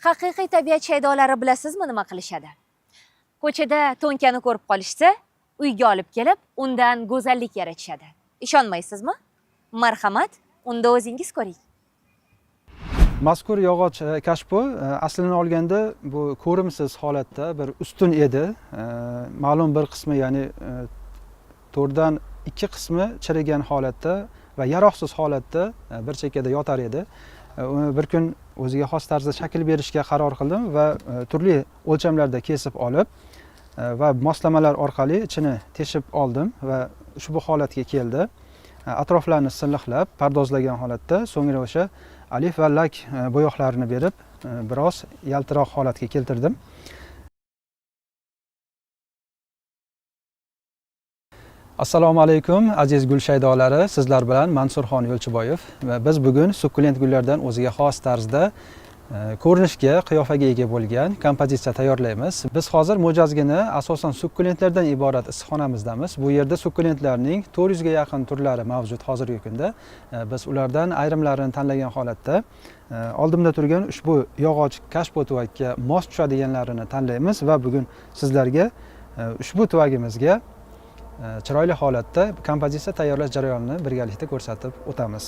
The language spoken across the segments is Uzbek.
Haqiqiy tabiat shaydolari bilasizmi nima qilishadi? Ko'chada to'nkani ko'rib qolishsa, uyga olib kelib, undan go'zallik yaratishadi. Ishonmaysizmi? Marhamat, unda o'zingiz ko'ring. Mazkur yog'och kashfi aslini olganda bu ko'rimsiz holatda bir ustun edi. Ma'lum bir qismi, ya'ni to'rdan 2 qismi chirigan holatda va yaroqsiz holatda bir chekkada yotar edi. Bir kun o'ziga xos tarzda shakl berishga qaror qildim va turli o'lchamlarda kesib olib va moslamalar orqali ichini teshib oldim va ushbu holatga keldi. Atroflarni silliqlab, pardozlagan holatda, so'ngra o'sha alif va lak bo'yoqlarini berib, biroz yaltiroq holatga keltirdim. Assalomu alaykum aziz gul shaydolari, sizlar bilan Mansurxon Yo'lchiboyev va biz bugun sukkulent gullardan o'ziga xos tarzda ko'rinishga, qiyofaga ega bo'lgan kompozitsiya tayyorlaymiz. Biz hozir mo'jazgina asosan sukkulentlardan iborat issiqxonamizdamiz. Bu yerda sukkulentlarning 400 ga yaqin turlari mavjud hozirgi kunda. Biz ulardan ayrimlarini tanlagan holatda oldimda turgan ushbu yog'och kashpo tuvakka mos tushadiganlarini tanlaymiz va bugun sizlarga ushbu tuvagimizga chiroyli holatda kompozitsiya tayyorlash jarayonini birgalikda ko'rsatib o'tamiz.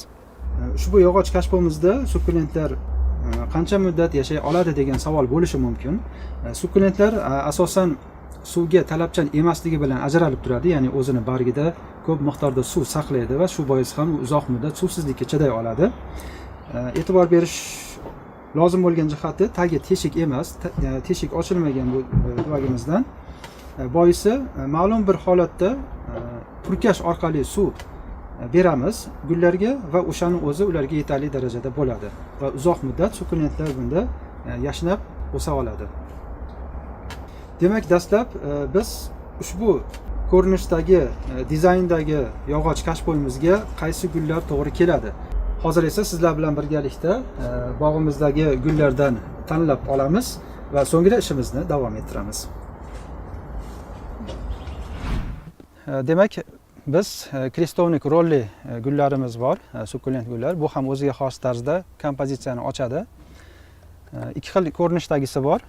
Ushbu yog'och kashpomizda sukkulentlar qancha muddat yashay oladi degan savol bo'lishi mumkin. Sukkulentlar asosan suvga talabchan emasligi bilan ajralib turadi, ya'ni o'zini bargida ko'p miqdorda suv saqlaydi va shu bois ham uzoq muddat suvsizlikka chiday oladi. E'tibor berish lozim bo'lgan jihati tagi teshik emas, teshik ochilmagan bu tuvagimizdan. Boisi ma'lum bir holatda purkash orqali suv beramiz gullarga va o'shani o'zi ularga yetarli darajada bo'ladi va uzoq muddat sukkulentlar bunda yashnab o'sa oladi. Demak, dastlab biz ushbu ko'rinishdagi, dizayndagi yog'och kashpoyimizga qaysi gullar to'g'ri keladi? Hozir esa sizlar bilan birgalikda bog'imizdagi gullardan tanlab olamiz va so'ngra ishimizni davom ettiramiz. Demak, biz kristovnik rolli gullarimiz bor, sukkulent gullar. Bu ham o'ziga xos tarzda kompozitsiyani ochadi. Ikki xil ko'rinishdagisi bor.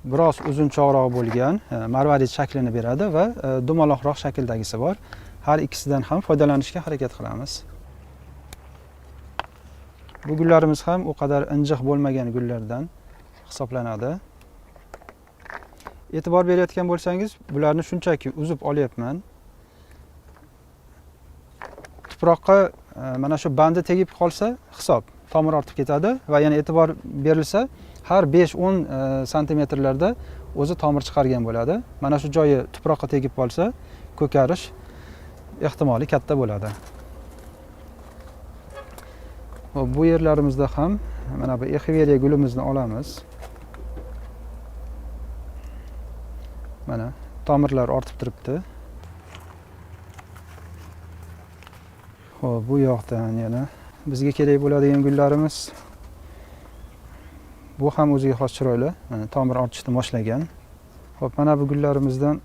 Biroz uzunchoqroq bo'lgan, marvarid shaklini beradi va dumaloqroq shakldagisi bor. Har ikkisidan ham foydalanishga harakat qilamiz. Bu gullarimiz ham u qadar injiq bo'lmagan gullardan hisoblanadi. E'tibor berayotgan bo'lsangiz, bularni shunchaki uzib olyapman. Tuproqqa mana shu bandi tegib qolsa, hisob tomir ortib ketadi va yana e'tibor berilsa, har 5-10 santimetrlarda o'zi tomir chiqargan bo'ladi. Mana shu joyi tuproqqa tegib qolsa, ko'karish ehtimoli katta bo'ladi. Bu yerlarimizda ham mana bu exiveriya gulimizni olamiz. Mana tomirlar ortib turibdi. Xo'p, bu yoqdan yana bizga kerak bo'ladigan gullarimiz. Bu ham o'ziga xos chiroyli, tomir ortishni boshlagan. Xo'p, mana bu gullarimizdan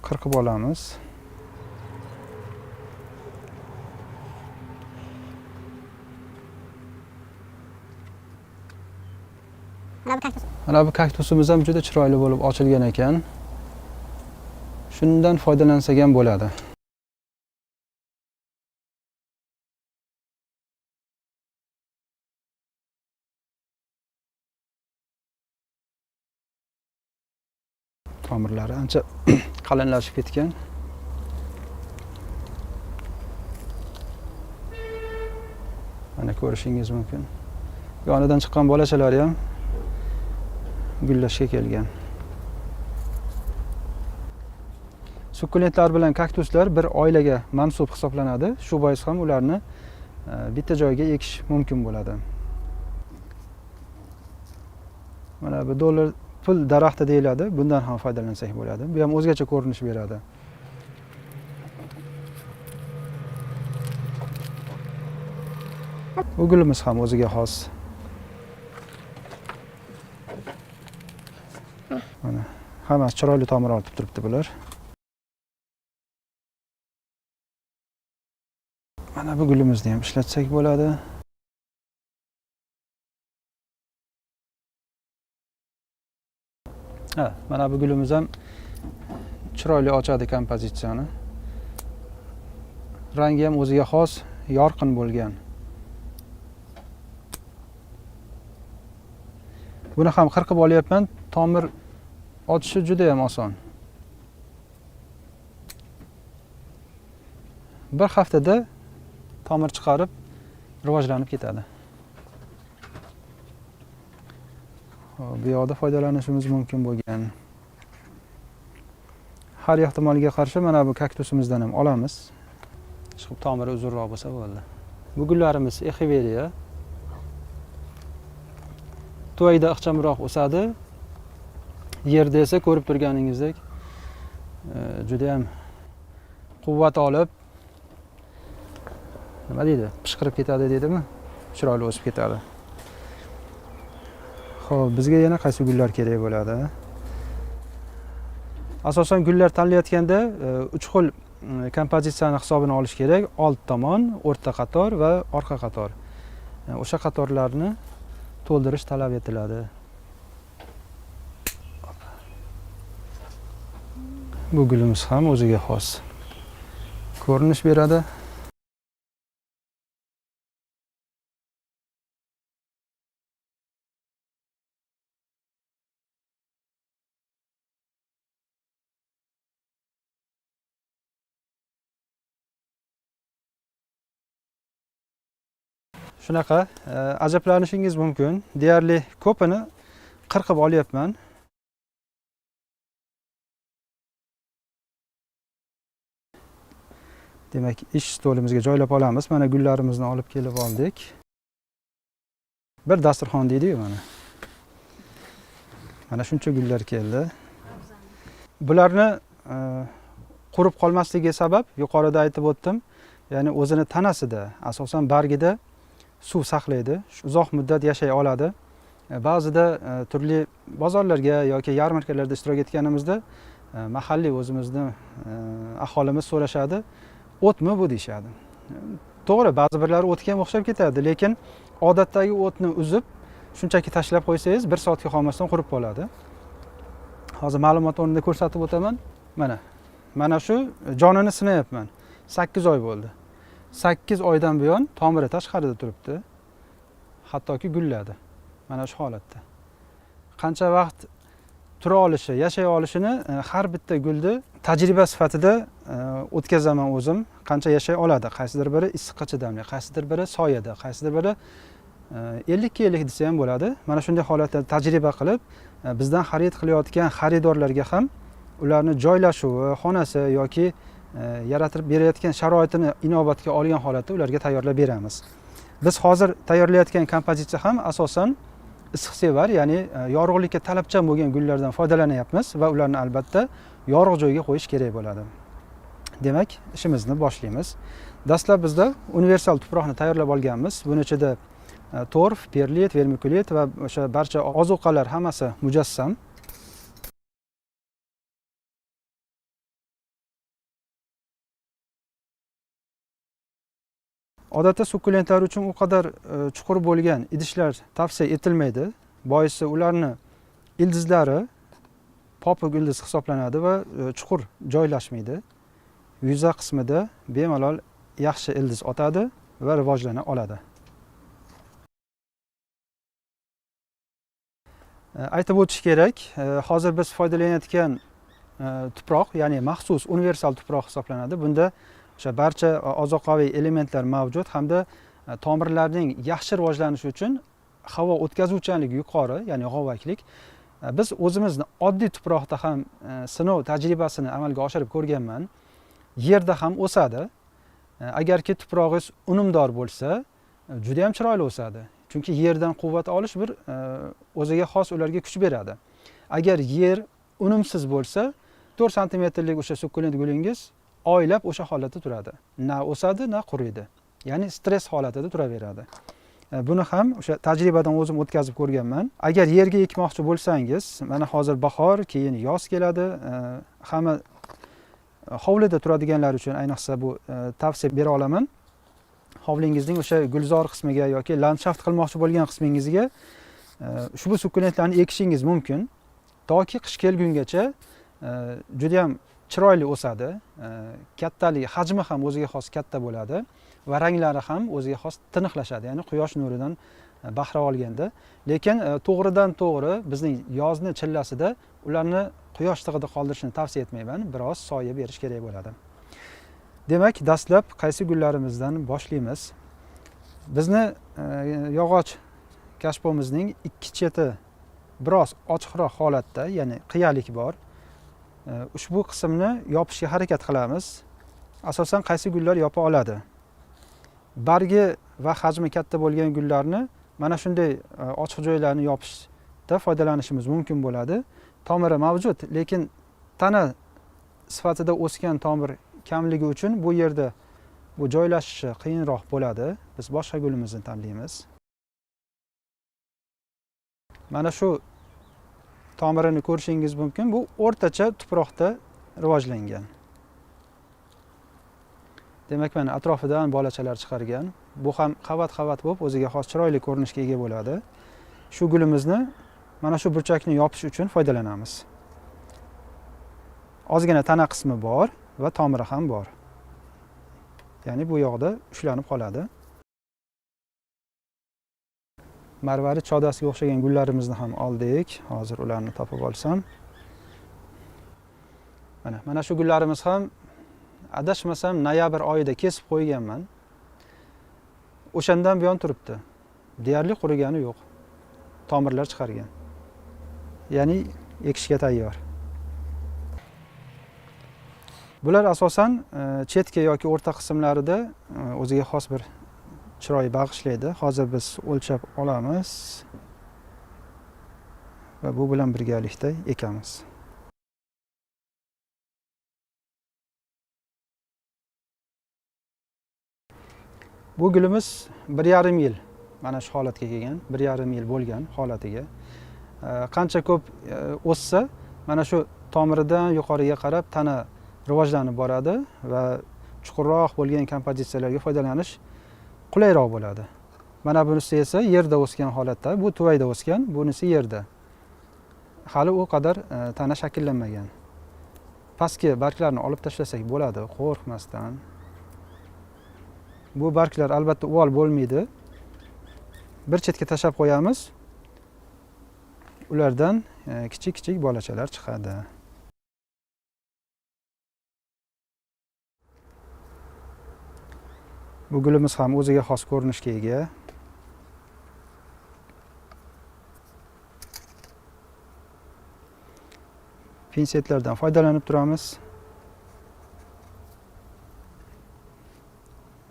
qirqib olamiz. Mana bu kaktusimiz ham juda chiroyli bo'lib ochilgan ekan. Shundan foydalansak ham bo'ladi. Tomirlari ancha qalinlashib ketgan. Mana ko'rishingiz mumkin. Yonidan chiqqan bolachalari ham gullashga kelgan. Sukkulentlar bilan kaktuslar bir oilaga mansub hisoblanadi. Shu bois ham ularni bitta joyga ekish mumkin bo'ladi. Mana bu dollar pul daraxti deyiladi. Bundan ham foydalansak bo'ladi. Bu ham o'zgacha ko'rinish beradi. Bu gulimiz ham o'ziga xos. Mana hammasi chiroyli tomir ortib turibdi bular. Mana bu gulimizni ham ishlatsak bo'ladi. Ha, mana bu gulimiz ham chiroyli ochadi kompozitsiyani. Rangi ham o'ziga xos, yorqin bo'lgan. Buni ham qirqib olyapman. Tomir ochishi juda ham oson. Bir haftada tomir chiqarib rivojlanib ketadi. Bu yoqda foydalanishimiz mumkin bo'lgan. Har ehtimolga qarshi mana bu kaktusimizdan ham olamiz. Chiqib tomiri uzunroq bo'lsa bo'ldi. Bu gullarimiz Echeveria. Tuvayda ixchamroq o'sadi. Yerda esa ko'rib turganingizdek juda ham quvvat olib, nima deydi? Pishqirib ketadi deydimi? Chiroyli o'sib ketadi. Xo'p, bizga yana qaysi gullar kerak bo'ladi? Asosan gullar tanlayotganda 3 xil kompozitsiyani hisobini olish kerak. Old tomon, o'rta qator va orqa qator. O'sha qatorlarni to'ldirish talab etiladi. Bu gulimiz ham o'ziga xos ko'rinish beradi. Shunaqa ajaplanishingiz mumkin. Deyarli ko'pini qirqib olyapman. Demak, ish stolimizga joylab olamiz. Mana gullarimizni olib kelib oldik. Bir dasturxon deydi-yu mana. Mana shuncha gullar keldi. Bularni qurib qolmasligiga sabab yuqorida aytib o'tdim. Ya'ni o'zini tanasida, asosan bargida suv saqlaydi, uzoq muddat yashay oladi. Ba'zida turli bozorlarga yoki yarmarkalarda ishtirok etganimizda mahalliy o'zimizni aholimiz so'rashadi, o'tmi bu deyshadi. To'g'ri, ba'zi birlari o'tga ham o'xshab ketadi, lekin odatdagi o'tni uzib, shunchaki tashlab qo'ysangiz 1 soatga qolmasdan qurib qoladi. Hozir ma'lumot o'rnida ko'rsatib o'taman. Mana shu jonini sinayapman. 8 oy bo'ldi. 8 oydan buyon tomiri tashqarida turibdi. Hattoki gulladi. Mana shu holatda. Qancha vaqt tura olishi, yashay olishini har bitta gulni tajriba sifatida o'tkazaman o'zim. Qancha yashay oladi? Qaysidir biri issiqqa chidamli, qaysidir biri soyada, qaysidir biri 50 yillik desa ham bo'ladi. Mana shunday holatda tajriba qilib, bizdan xarid qilayotgan xaridorlarga ham ularni joylashuvi, xonasi yoki yaratib berayotgan sharoitini inobatga olgan holatda ularga tayyorlab beramiz. Biz hozir tayyorlayotgan kompozitsiya ham asosan issiqsevar, ya'ni yorug'likka talabchan bo'lgan gullardan foydalanyapmiz va ularni albatta yorug' joyga qo'yish kerak bo'ladi. Demak, ishimizni boshlaymiz. Dastlab bizda universal tuproqni tayyorlab olganmiz. Buning ichida torf, perlit, vermikulit va o'sha barcha ozuqalar hammasi mujassam. Odatda sukkulentlar uchun u qadar chuqur bo'lgan idishlar tavsiya etilmaydi. Boisi ularni ildizlari popuk ildiz hisoblanadi va chuqur joylashmaydi. Yuza qismida bemalol yaxshi ildiz otadi va rivojlana oladi. Aytib o'tish kerak, hozir biz foydalanayotgan tuproq, ya'ni maxsus universal tuproq hisoblanadi. Bunda o'sha barcha ozuqaviy elementlar mavjud hamda tomirlarning yaxshi rivojlanishi uchun havo o'tkazuvchanligi yuqori, ya'ni g'ovaklik. Biz o'zimizni oddiy tuproqda ham sinov tajribasini amalga oshirib ko'rganman. Yerda ham o'sadi. Agarki tuprog'ingiz unumdor bo'lsa, juda ham chiroyli o'sadi. Chunki yerdan quvvat olish bir o'ziga xos ularga kuch beradi. Agar yer unumsiz bo'lsa, 4 santimetrlik o'sha sukkulent gulingiz oylab o'sha holatda turadi. Na o'sadi, na quriydi. Ya'ni stress holatida turaveradi. Buni ham o'sha tajribadan o'zim o'tkazib ko'rganman. Agar yerga ekmoqchi bo'lsangiz, mana hozir bahor, keyin yoz keladi. Hamma hovlida turadiganlar uchun ayniqsa bu tavsiya bera olaman. Hovlingizning o'sha gulzor qismiga yoki landshaft qilmoqchi bo'lgan qismingizga ushbu sukkulentlarni ekishingiz mumkin. toki qish kelgungacha juda ham chiroyli o'sadi. Kattaligi, hajmi ham o'ziga xos katta bo'ladi va ranglari ham o'ziga xos tiniqlashadi, ya'ni quyosh nuridan bahra olganda. Lekin to'g'ridan to'g'ri bizning yozni chillasida ularni quyosh tig'ida qoldirishni tavsiya etmayman, biroz soya berish kerak bo'ladi. Demak, dastlab qaysi gullarimizdan boshlaymiz? Bizni yog'och kashbomizning ikki cheti biroz ochiqroq holatda, ya'ni qiyalik bor. Ushbu qismni yopishga harakat qilamiz. Asosan qaysi gullar yopa oladi? Bargi va hajmi katta bo'lgan gullarni mana shunday ochiq joylarni yopishda foydalanishimiz mumkin bo'ladi. Tomiri mavjud, lekin tana sifatida o'sgan tomir kamligi uchun bu yerda bu joylashishi qiyinroq bo'ladi. Biz boshqa gulimizni tanlaymiz. Mana shu tomirini ko'rishingiz mumkin. Bu o'rtacha tuproqda rivojlangan. Demak, mana atrofidan bolachalar chiqargan. Bu ham qavat-qavat bo'lib, o'ziga xos chiroyli ko'rinishga ega bo'ladi. Shu gulimizni mana shu burchakni yopish uchun foydalanamiz. Ozgina tana qismi bor va tomiri ham bor. Ya'ni bu yoqda ushlanib qoladi. Marvarid chodasiga o'xshagan gullarimizni ham oldik. Hozir ularni topib olsam. Mana shu gullarimiz ham adashmasam noyabr oyida kesib qo'yganman. O'shandan buyon turibdi. Deyarli qurigani yo'q. Tomirlar chiqargan. Ya'ni ekishga tayyor. Bular asosan chetga yoki o'rta qismlarida o'ziga xos bir chiroy bag'ishlaydi. Hozir biz o'lchab olamiz va bu bilan birgalikda ekamiz. Bu gulimiz 1,5 yil mana shu holatga kelgan, 1,5 yil bo'lgan holatiga. Qancha ko'p o'ssa, mana shu tomiridan yuqoriga qarab tana rivojlanib boradi va chuqurroq bo'lgan kompozitsiyalarga foydalanish qulayroq bo'ladi. Mana bunisi esa yerda o'sgan holatda, bu tuvayda o'sgan, bunisi yerda. Hali u qadar tana shakllanmagan. Pastki barglarni olib tashlasak bo'ladi, qo'rqmasdan. Bu barglar albatta uvol bo'lmaydi. Bir chetga tashlab qo'yamiz. Ulardan kichik-kichik bolachalar chiqadi. Bu gulimiz ham o'ziga xos ko'rinishga ega. Pinsetlardan foydalanib turamiz.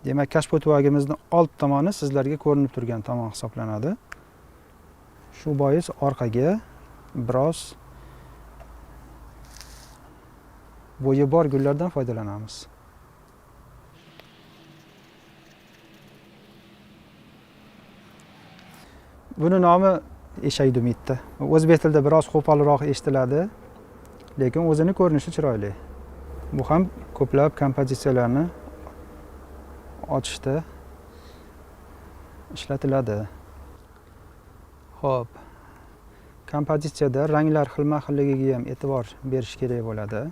Demak, kashbotuvagimizning old tomoni sizlarga ko'rinib turgan tomon hisoblanadi. Shu bois orqaga biroz bo'yi bor gullardan foydalanamiz. Buni nomi eshak dumitda. O'zbek tilida biroz qo'polroq eshitiladi, lekin o'zini ko'rinishi chiroyli. Bu ham ko'plab kompozitsiyalarni ochishda ishlatiladi. Xo'p. Kompozitsiyada ranglar xilma-xilligiga ham e'tibor berish kerak bo'ladi.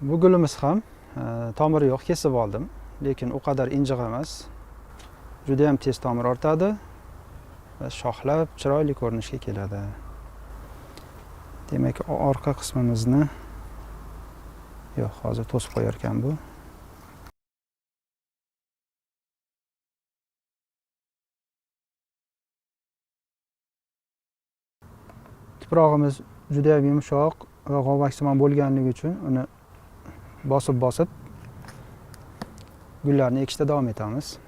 Bu gulimiz ham tomiri yo'q, kesib oldim, lekin u qadar injiq emas. Juda ham tez tomir ortadi va shoxlab chiroyli ko'rinishga keladi. Demak, orqa qismimizni yo'q, hozir to'sib qo'yar ekan bu. Tuprog'imiz juda ham yumshoq va g'ovaksimon bo'lganligi uchun uni bosib gullarni ekishda davom etamiz.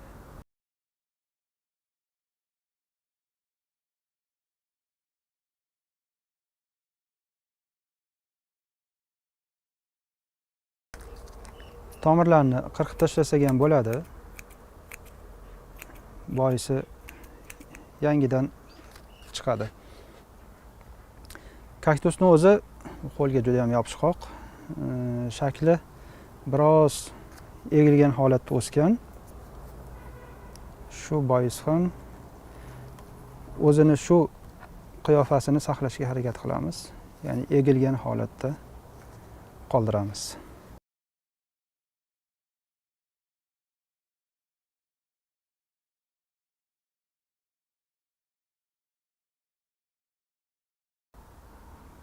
Tomirlarni qirqib tashlasak ham bo'ladi. Boisi yangidan chiqadi. Kaktusning o'zi qo'lga juda ham yopishqoq. Shakli biroz egilgan holatda o'sgan. Shu bois ham o'zini shu qiyofasini saqlashga harakat qilamiz. Ya'ni egilgan holatda qoldiramiz.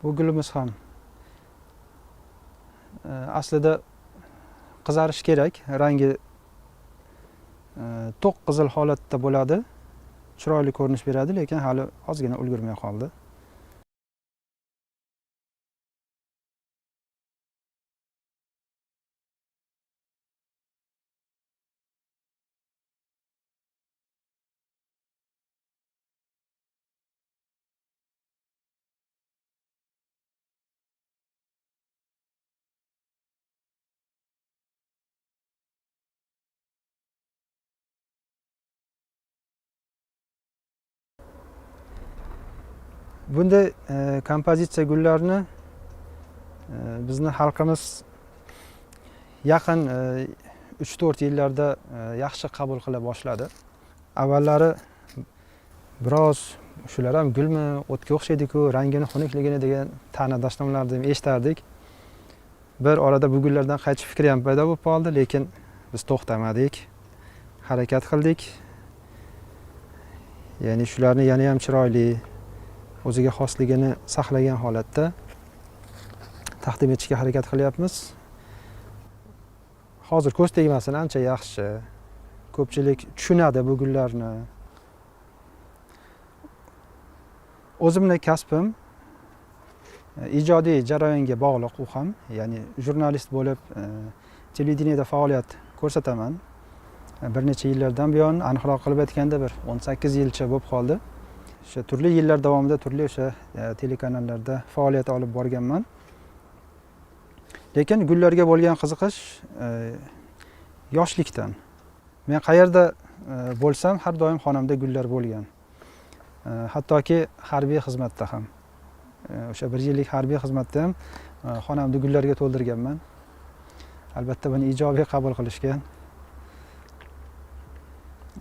Bu gulimiz ham aslida qizarish kerak. Rangi to'q qizil holatda bo'ladi. Chiroyli ko'rinish beradi, lekin hali ozgina ulgurmay qoldi. Bunday kompozitsiya gullarni bizni xalqimiz yaqin 3-4 yillarda yaxshi qabul qila boshladi. Avvallari biroz shular ham gulmi, o'tga o'xshaydi-ku, rangini xunukligini degan ta'na dashnomlarni eshitardik. Bir orada bu gullardan qaytish fikri ham paydo bo'lib qoldi, lekin biz to'xtamadik, harakat qildik. Ya'ni shularni yana ham chiroyli, o'ziga xosligini saqlagan holatda taqdim etishga harakat qilyapmiz. Hozir ko'z tegmasin, ancha yaxshi. Ko'pchilik tushunadi bu gullarni. O'zimning kasbim ijodiy jarayonga bog'liq u ham, ya'ni jurnalist bo'lib televideniyada faoliyat ko'rsataman. Bir necha yillardan buyon, aniqroq qilib aytganda bir 18 yilcha bo'lib qoldi. O'sha turli yillar davomida turli o'sha telekanallarda faoliyat olib borganman. Lekin gullarga bo'lgan qiziqish yoshlikdan. Men qayerda bo'lsam, har doim xonamda gullar bo'lgan. Hattoki harbiy xizmatda ham. O'sha 1 yillik harbiy xizmatda ham xonamni gullarga to'ldirganman. Albatta buni ijobiy qabul qilishgan.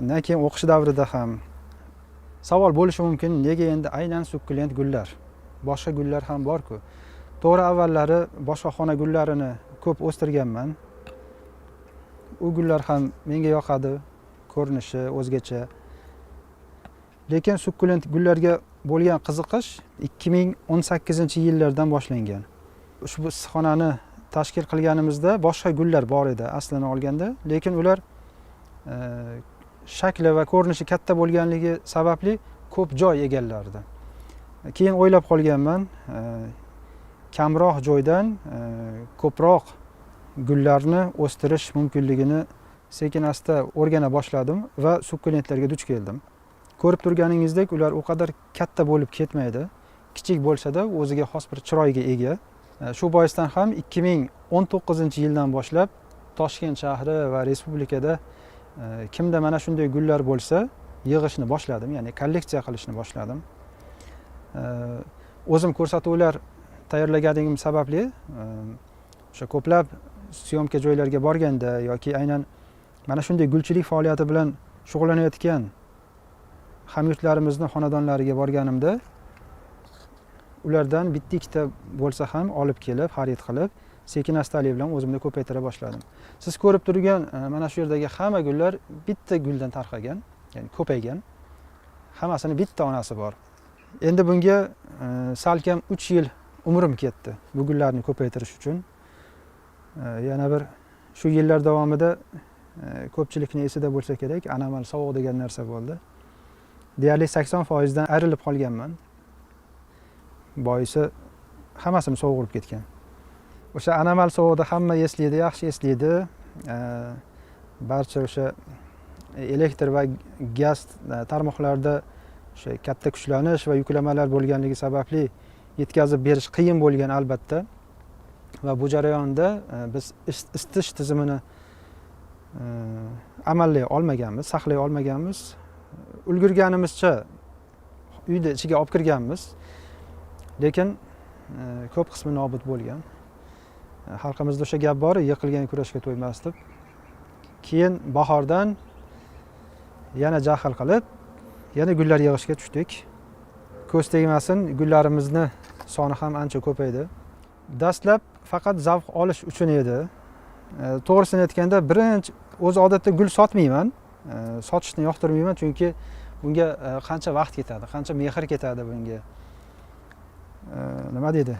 Undan keyin o'qish davrida ham savol bo'lishi mumkin, nega endi aynan sukkulent gullar? Boshqa gullar ham bor-ku. To'g'ri, avvallari boshqa xona gullarini ko'p o'stirganman. U gullar ham menga yoqadi, ko'rinishi o'zgacha. Lekin sukkulent gullarga bo'lgan qiziqish 2018-yillardan boshlangan. Ushbu issiqxonani tashkil qilganimizda boshqa gullar bor edi aslini olganda, lekin ular shakli va ko'rinishi katta bo'lganligi sababli ko'p joy egallardi. Keyin o'ylab qolganman, kamroq joydan ko'proq gullarni o'stirish mumkinligini sekin-asta o'rgana boshladim va sukkulentlarga duch keldim. Ko'rib turganingizdek, ular u qadar katta bo'lib ketmaydi. Kichik bo'lsa-da, o'ziga xos bir chiroyga ega. Shu boisdan ham 2019-yildan boshlab Toshkent shahri va respublikada kimda mana shunday gullar bo'lsa, yig'ishni boshladim, ya'ni kolleksiya qilishni boshladim. O'zim ko'rsatuvlar tayyorlaganim sababli o'sha ko'plab syomka joylarga borganda yoki aynan mana shunday gulchilik faoliyati bilan shug'ullanayotgan hamyurtlarimizni xonadonlariga borganimda ulardan bitta-ikkita bo'lsa ham olib kelib, xarid qilib, sekin-astalik bilan o'zimni ko'paytira boshladim. Siz ko'rib turgan mana shu yerdagi hamma gullar bitta guldan tarqagan, ya'ni ko'paygan. Hammasini bitta onasi bor. Endi bunga salkam 3 yil umrim ketdi bu gullarni ko'paytirish uchun. Yana bir shu yillar davomida ko'pchilikning esida bo'lsa kerak, anomal sovuq degan narsa bo'ldi. Deyarli 80% dan ayrilib qolganman. Boisi hammasini sovuq urib ketgan. O'sha anomal sovuqda hamma eslaydi, yaxshi eslaydi. Barcha o'sha elektr va gaz tarmoqlarida o'sha katta kuchlanish va yuklamalar bo'lganligi sababli yetkazib berish qiyin bo'lgan albatta. Va bu jarayonda biz isitish tizimini amallay olmaganmiz, saqlay olmaganmiz. Ulgurganimizcha uyda ichiga olib kirganmiz. Lekin ko'p qismi nobud bo'lgan. Xalqimizda o'sha gap bor, yiqilgan kurashga to'ymas deb. Keyin bahordan yana jahl qilib, yana gullar yig'ishga tushdik. ko'z tegmasin, gullarimizni soni ham ancha ko'paydi. Dastlab faqat zavq olish uchun edi. To'g'risini aytganda birinchi o'zi odatda gul sotmayman. Sotishni yoqtirmayman, chunki bunga qancha vaqt ketadi, qancha mehr ketadi bunga. Nima deydi?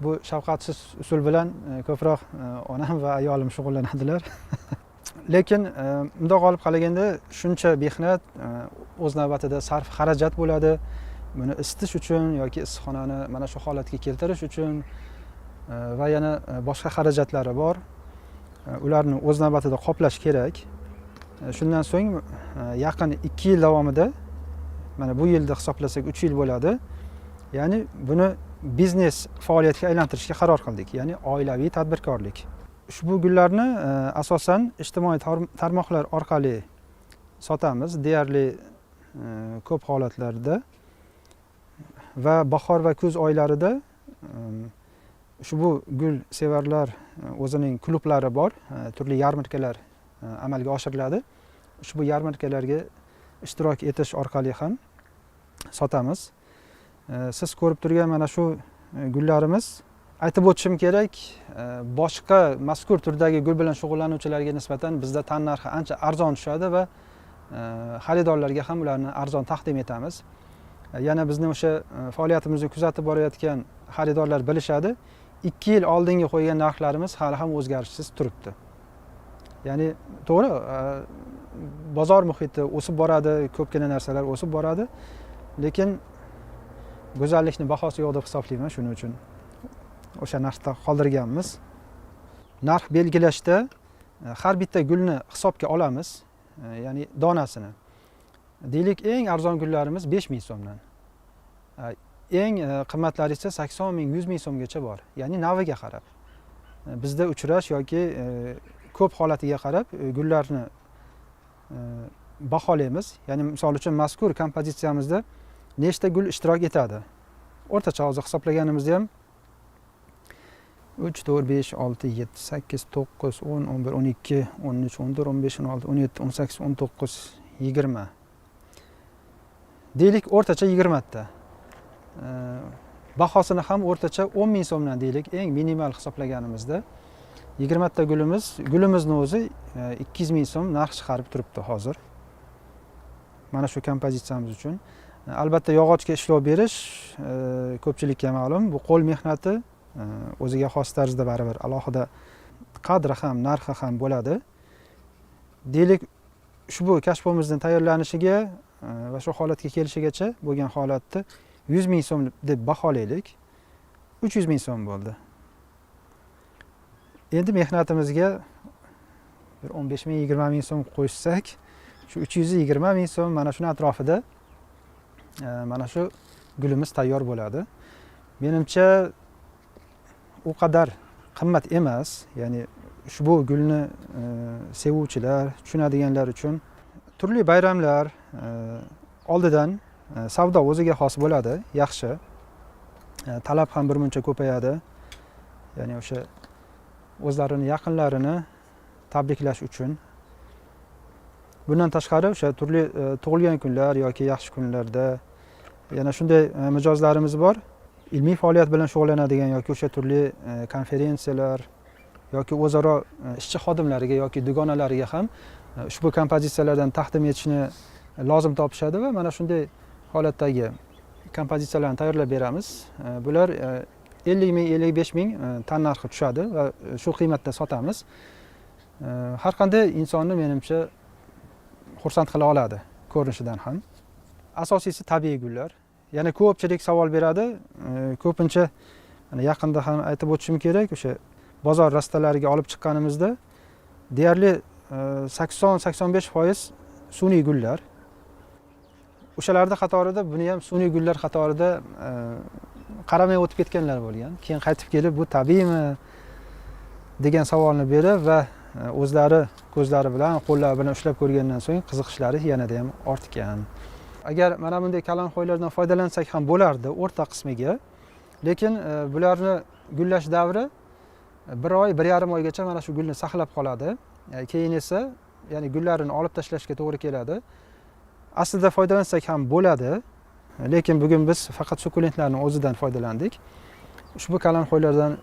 Bu shafqatsiz usul bilan ko'proq onam va ayolim shug'ullanadilar. Lekin bundoq olib qaraganda shuncha mehnat o'z navbatida sarf xarajat bo'ladi. Buni isitish uchun yoki issiqxonani mana shu holatga keltirish uchun va yana boshqa xarajatlari bor. Ularni o'z navbatida qoplash kerak. Shundan so'ng yaqin 2 yil davomida, mana bu yilda hisoblasak 3 yil bo'ladi. Ya'ni buni biznes faoliyatiga aylantirishga qaror qildik, ya'ni oilaviy tadbirkorlik. Ushbu gullarni asosan ijtimoiy tarmoqlar orqali sotamiz, deyarli ko'p holatlarda va bahor va kuz oylarida ushbu gul sevarlar o'zining klublari bor, turli yarmarkalar amalga oshiriladi. Ushbu yarmarkalarga ishtirok etish orqali ham sotamiz. Siz ko'rib turgan mana shu gullarimiz, aytib o'tishim kerak, boshqa mazkur turdagi gul bilan shug'ullanuvchilarga nisbatan bizda tan narxi ancha arzon tushadi va xaridorlarga ham ularni arzon taqdim etamiz. Yana bizni o'sha faoliyatimizni kuzatib borayotgan xaridorlar bilishadi. 2 yil oldingi qo'ygan narxlarimiz hali ham o'zgarishsiz turibdi. Ya'ni to'g'ri, bozor muhiti o'sib boradi, ko'pgina narsalar o'sib boradi, lekin go'zallikning bahosi yo'q deb hisoblayman, shuning uchun o'sha narxda qoldirganmiz. Narx belgilashda har bitta gulni hisobga olamiz, ya'ni donasini. Deylik, eng arzon gullarimiz 5000 so'mdan. Eng qimmatlari esa 80 ming, 100 ming so'mgacha bor. Ya'ni naviga qarab. Bizda uchrash yoki ko'p holatiga qarab gullarni baholaymiz. Ya'ni misol uchun mazkur kompozitsiyamizda nechta gul ishtirok etadi? O'rtacha hozir hisoblaganimizda ham 3, 4, 5, 6, 7, 8, 9, 10, 11, 12, 13, 14, 15, 16, 17, 18, 19, 20. Deylik, o'rtacha 20 ta. Bahosini ham o'rtacha 10 ming so'mdan deylik, eng minimal hisoblaganimizda 20 ta gulimizni o'zi 200 ming so'm narx chiqarib turibdi hozir. Mana shu kompozitsiyamiz uchun. Albatta, yog'ochga ishlov berish ko'pchilikka ma'lum, bu qo'l mehnati, o'ziga xos tarzda baribir alohida qadri ham, narxi ham bo'ladi. Deylik, ushbu kashfomizning tayyorlanishiga va shu holatga kelishigacha bo'lgan holatni 100 ming so'm deb baholaylik. 300 ming so'm bo'ldi. Endi mehnatimizga bir 15 ming, 20 ming so'm qo'shsak, shu 320 ming so'm mana shuni atrofida mana shu gulimiz tayyor bo'ladi. Menimcha u qadar qimmat emas, ya'ni ushbu gulni sevuvchilar, tushunadiganlar uchun turli bayramlar oldidan savdo o'ziga xos bo'ladi, yaxshi. Talab ham bir muncha ko'payadi. Ya'ni o'sha o'zlarini yaqinlarini tabriklash uchun. Bundan tashqari o'sha turli tug'ilgan kunlar yoki yaxshi kunlarda yana shunday mijozlarimiz bor. Ilmiy faoliyat bilan shug'ullanadigan yoki o'sha turli konferensiyalar yoki o'zaro ishchi xodimlariga yoki dugonalariga ham ushbu kompozitsiyalardan taqdim etishni lozim topishadi va mana shunday holatdagi kompozitsiyalarni tayyorlab beramiz. Bular 50 ming, 55 ming tan narxi tushadi va shu qiymatda sotamiz. Har qanday insonni menimcha xursand qila oladi ko'rinishidan ham. Asosiysi tabiiy gullar. Yana ko'pchilik savol beradi. Ko'pincha yaqinda ham aytib o'tishim kerak, o'sha bozor rastalariga olib chiqqanimizda deyarli 80-85% sun'iy gullar. O'shalarda qatorida buni ham sun'iy gullar qatorida qaramay o'tib ketganlar bo'lgan. Keyin qaytib kelib, bu tabiiymi degan savolni berib va o'zlari ko'zlari bilan, qo'llari bilan ushlab ko'rgandan so'ng qiziqishlari yanada ham ortgan. Agar mana bunday kalanqo'ylardan foydalansak ham bo'lardi o'rta qismiga. Lekin bularni gullash davri 1 oy, 1,5 oygacha mana shu gulni saqlab qoladi. Keyin esa, ya'ni gullarini olib tashlashga to'g'ri keladi. Aslida foydalansak ham bo'ladi. Lekin bugun biz faqat sukulentlarning o'zidan foydalandik. Ushbu kalanxo'ylardan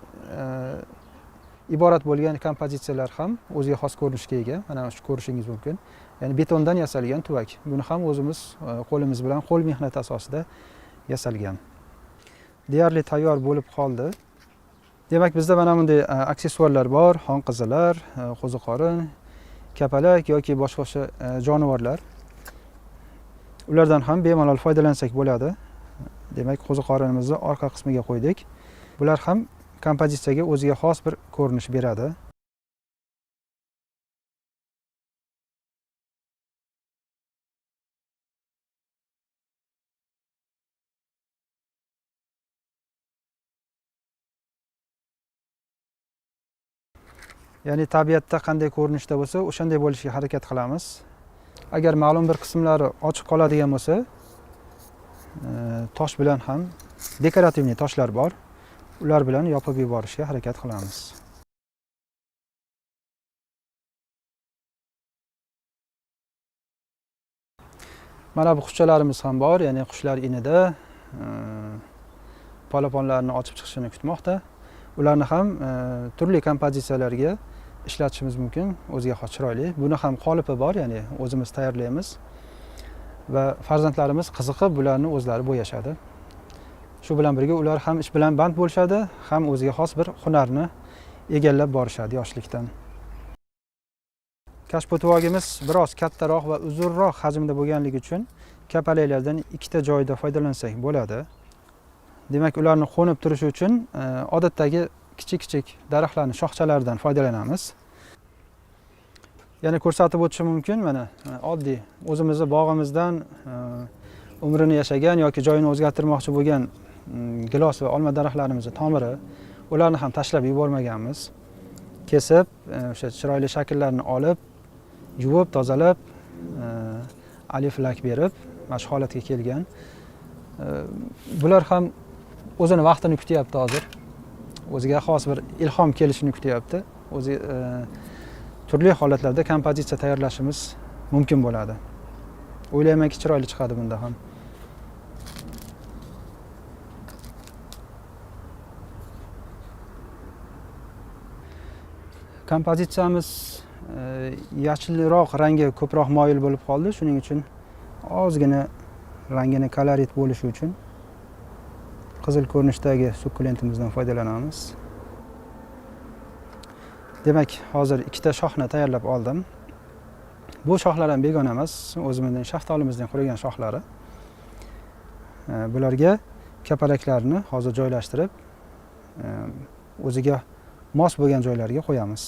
iborat bo'lgan kompozitsiyalar ham o'ziga xos ko'rinishga ega. Mana shu ko'rishingiz mumkin. Ya'ni betondan yasalgan tuvak. Buni ham o'zimiz qo'limiz bilan qo'l mehnati asosida yasalgan. Deyarli tayyor bo'lib qoldi. Demak, bizda mana bunday aksessuarlar bor, xonqizilar, qo'ziqorin, kapalak yoki boshqa jonivorlar. Ulardan ham bemalol foydalansak bo'ladi. Demak, qo'ziqorinimizni orqa qismiga qo'ydik. Bular ham kompozitsiyaga o'ziga xos bir ko'rinish beradi. Ya'ni tabiatda qanday ko'rinishda bo'lsa, o'shanday bo'lishga harakat qilamiz. Agar ma'lum bir qismlari ochiq qoladigan bo'lsa, tosh bilan ham dekorativniy toshlar bor. Ular bilan yopib yuborishga harakat qilamiz. Mana bu qushchalarimiz ham bor, ya'ni qushlar inida polaponlarni ochib chiqishini kutmoqda. Ularni ham turli kompozitsiyalarga ishlatishimiz mumkin, o'ziga xos chiroyli. Buni ham qolipi bor, ya'ni o'zimiz tayyorlaymiz va farzandlarimiz qiziqib bularni o'zlari bo'yashadi. Shu bilan birga ular ham ish bilan band bo'lishadi, ham o'ziga xos bir hunarni egallab borishadi yoshlikdan. Kashpo tuvogimiz biroz kattaroq va uzunroq hajmda bo'lganligi uchun kapalaklardan ikkita joyda foydalansak bo'ladi. Demak, ularni qo'nib turishi uchun odatdagi kichik daraxtlarning shoxchalaridan foydalanamiz. Yana ko'rsatib o'tishim mumkin, mana oddiy o'zimizning bog'imizdan umrini yashagan yoki joyini o'zgartirmoqchi bo'lgan gilos va olma daraxtlarimizning tomiri, ularni ham tashlab yubormaganmiz. Kesib, o'sha chiroyli shakllarni olib, yuvib, tozalab, alif-lak berib, mana shu holatga kelgan. Bular ham o'zini vaqtini kutyapti hozir. O'ziga xos bir ilhom kelishini kutyapti. O'zi turli holatlarda kompozitsiya tayyorlashimiz mumkin bo'ladi. O'ylaymanki, chiroyli chiqadi bunda ham. Kompozitsiyamiz yashilroq rangga ko'proq moyil bo'lib qoldi. Shuning uchun ozgina rangini kolorit bo'lishi uchun qizil ko'rinishdagi sukkulentimizdan foydalanamiz. Demak, hozir ikkita shoxni tayyorlab oldim. Bu shoxlar ham begona emas, o'zimizning shaftolimizdan qurilgan shoxlari. Bularga kapalaklarni hozir joylashtirib, o'ziga mos bo'lgan joylariga qo'yamiz.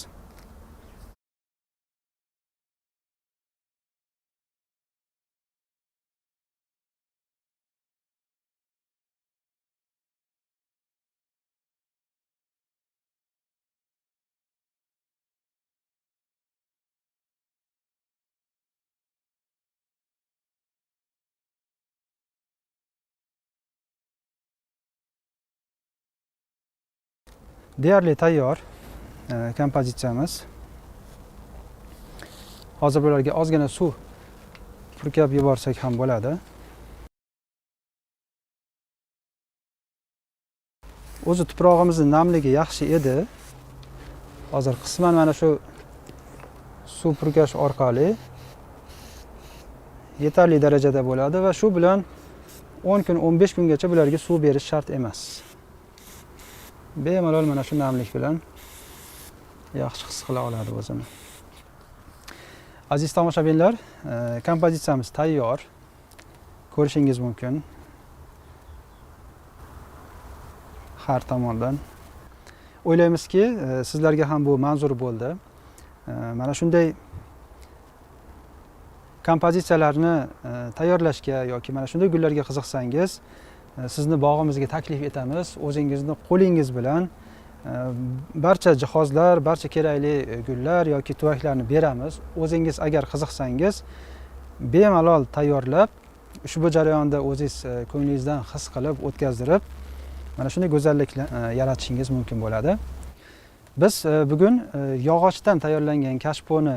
Deyarli tayyor kompozitsiyamiz. Hozir bularga ozgina suv purkab yuborsak ham bo'ladi. O'zi tuprog'imizning namligi yaxshi edi. Hozir qisman mana shu suv purkash orqali yetarli darajada bo'ladi va shu bilan 10 kun, 15 kungacha bularga suv berish shart emas. Bemalol mana shu namlik bilan yaxshi his qila oladi o'zini. Aziz tomoshabinlar, kompozitsiyamiz tayyor. Ko'rishingiz mumkin. Har tomondan. O'ylaymizki, sizlarga ham bu manzur bo'ldi. Mana shunday kompozitsiyalarni tayyorlashga yoki mana shunday gullarga qiziqsangiz, sizni bog'imizga taklif etamiz. O'zingizni qo'lingiz bilan barcha jihozlar, barcha kerakli gullar yoki tuvaklarni beramiz. O'zingiz agar qiziqsangiz, bemalol tayyorlab, ushbu jarayonda o'zingiz ko'nglingizdan his qilib, o'tkazdirib, mana shunday go'zallikni yaratishingiz mumkin bo'ladi. Biz bugun yog'ochdan tayyorlangan kashponi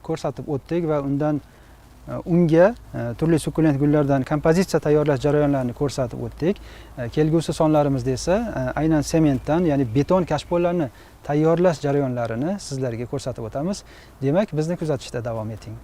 ko'rsatib o'tdik va undan unga turli sukkulent gullardan kompozitsiya tayyorlash jarayonlarini ko'rsatib o'tdik. Kelgusi sonlarimizda esa aynan sementdan, ya'ni beton kashbollarni tayyorlash jarayonlarini sizlarga ko'rsatib o'tamiz. Demak, bizni kuzatishda davom eting.